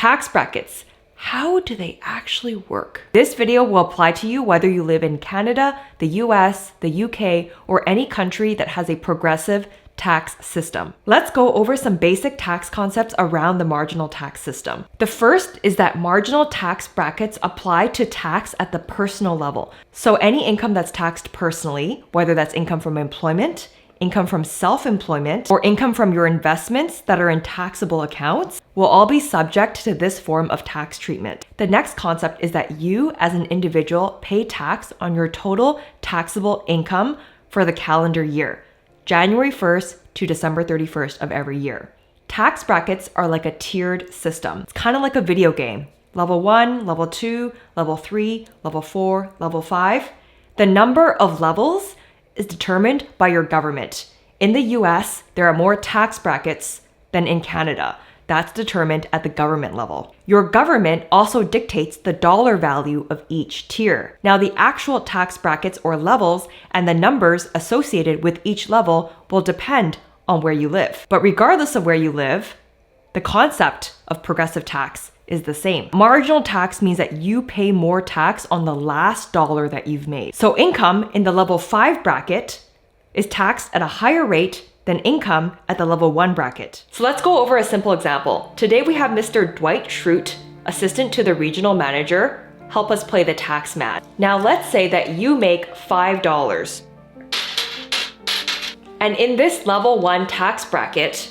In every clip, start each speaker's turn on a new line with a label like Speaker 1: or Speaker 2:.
Speaker 1: tax brackets. How do they actually work? This video will apply to you whether you live in Canada, the US, the UK, or any country that has a progressive tax system. Let's go over some basic tax concepts around the marginal tax system. The first is that marginal tax brackets apply to tax at the personal level. So any income that's taxed personally, whether that's income from employment, income from self-employment, or income from your investments that are in taxable accounts, will all be subject to this form of tax treatment. The next concept is that you as an individual pay tax on your total taxable income for the calendar year, January 1st to December 31st of every year. Tax brackets are like a tiered system. It's kind of like a video game. Level 1, level 2, level 3, level 4, level 5. The number of levels is determined by your government. In the US, there are more tax brackets than in Canada. That's determined at the government level. Your government also dictates the dollar value of each tier. Now, the actual tax brackets or levels and the numbers associated with each level will depend on where you live. But regardless of where you live, the concept of progressive tax is the same. Marginal tax means that you pay more tax on the last dollar that you've made. So income in the level 5 bracket is taxed at a higher rate than income at the level 1 bracket. So let's go over a simple example. Today we have Mr. Dwight Schrute, assistant to the regional manager, help us play the tax man. Now let's say that you make $5. And in this level 1 tax bracket,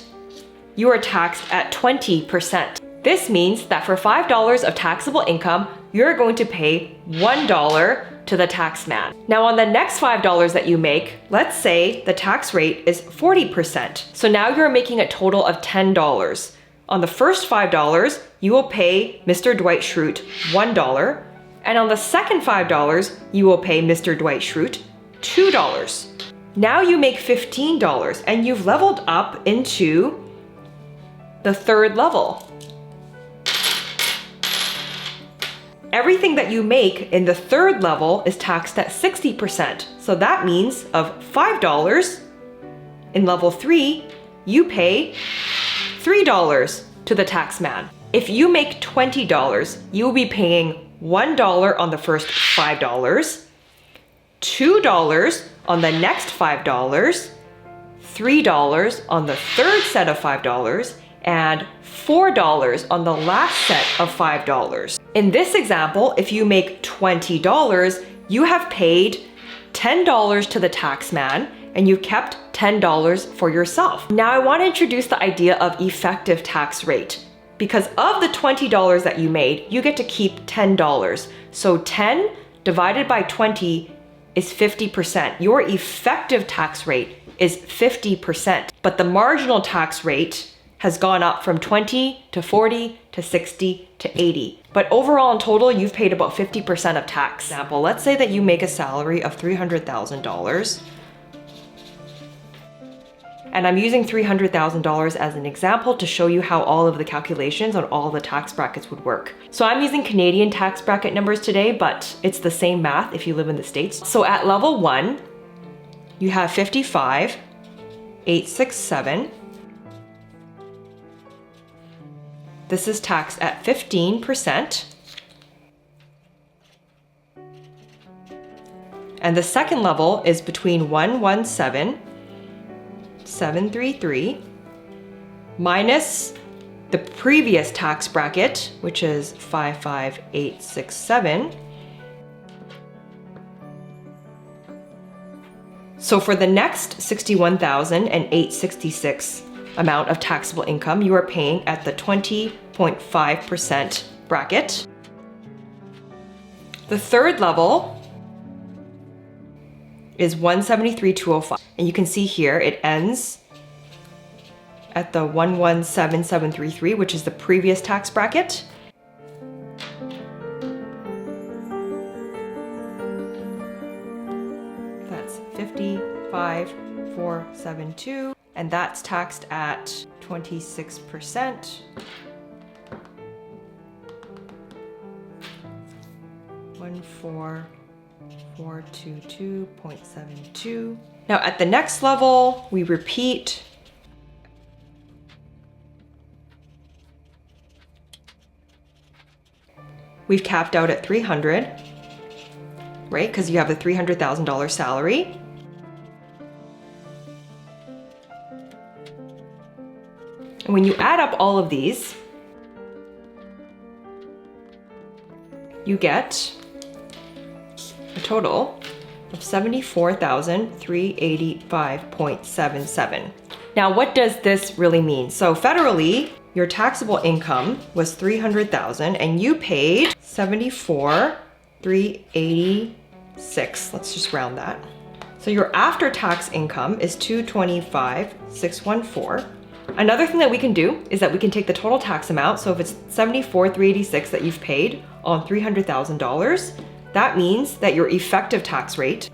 Speaker 1: you are taxed at 20%. This means that for $5 of taxable income, you're going to pay $1 to the tax man. Now on the next $5 that you make, let's say the tax rate is 40%. So now you're making a total of $10. On the first $5, you will pay Mr. Dwight Schrute $1. And on the second $5, you will pay Mr. Dwight Schrute $2. Now you make $15 and you've leveled up into the third level. Everything that you make in the third level is taxed at 60%. So that means of $5 in level 3, you pay $3 to the tax man. If you make $20, you will be paying $1 on the first $5, $2 on the next $5, $3 on the third set of $5, and $4 on the last set of $5. In this example, if you make $20, you have paid $10 to the tax man and you've kept $10 for yourself. Now I want to introduce the idea of effective tax rate. Because of the $20 that you made, you get to keep $10. So 10 divided by 20 is 50%. Your effective tax rate is 50%. But the marginal tax rate has gone up from 20 to 40 to 60 to 80. But overall in total, you've paid about 50% of tax. For example, let's say that you make a salary of $300,000. And I'm using $300,000 as an example to show you how all of the calculations on all the tax brackets would work. So I'm using Canadian tax bracket numbers today, but it's the same math if you live in the States. So at level 1, you have 55,867. This is taxed at 15%. And the second level is between 117,733 minus the previous tax bracket, which is 55,867. So for the next 61,866 amount of taxable income, you are paying at the 20.5% bracket. The third level is 173,205. And you can see here it ends at the 117,733, which is the previous tax bracket. That's 55,472. And that's taxed at 26%. $14422.72. Now at the next level, we repeat. we've capped out at 300, right? Because you have a $300,000 salary. And when you add up all of these, you get a total of $74,385.77. Now, what does this really mean? So federally, your taxable income was $300,000 and you paid $74,386. Let's just round that. So your after-tax income is $225,614. Another thing that we can do is that we can take the total tax amount. So if it's $74,386 that you've paid on $300,000, that means that your effective tax rate,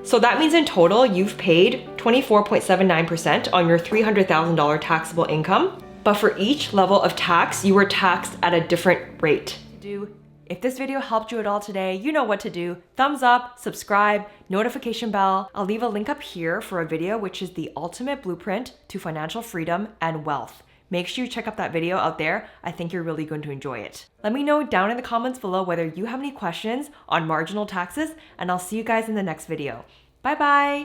Speaker 1: so that means in total, you've paid 24.79% on your $300,000 taxable income. But for each level of tax, you were taxed at a different rate. If this video helped you at all today, you know what to do. Thumbs up, subscribe, notification bell. I'll leave a link up here for a video, which is the ultimate blueprint to financial freedom and wealth. Make sure you check out that video out there. I think you're really going to enjoy it. Let me know down in the comments below whether you have any questions on marginal taxes, and I'll see you guys in the next video. Bye bye.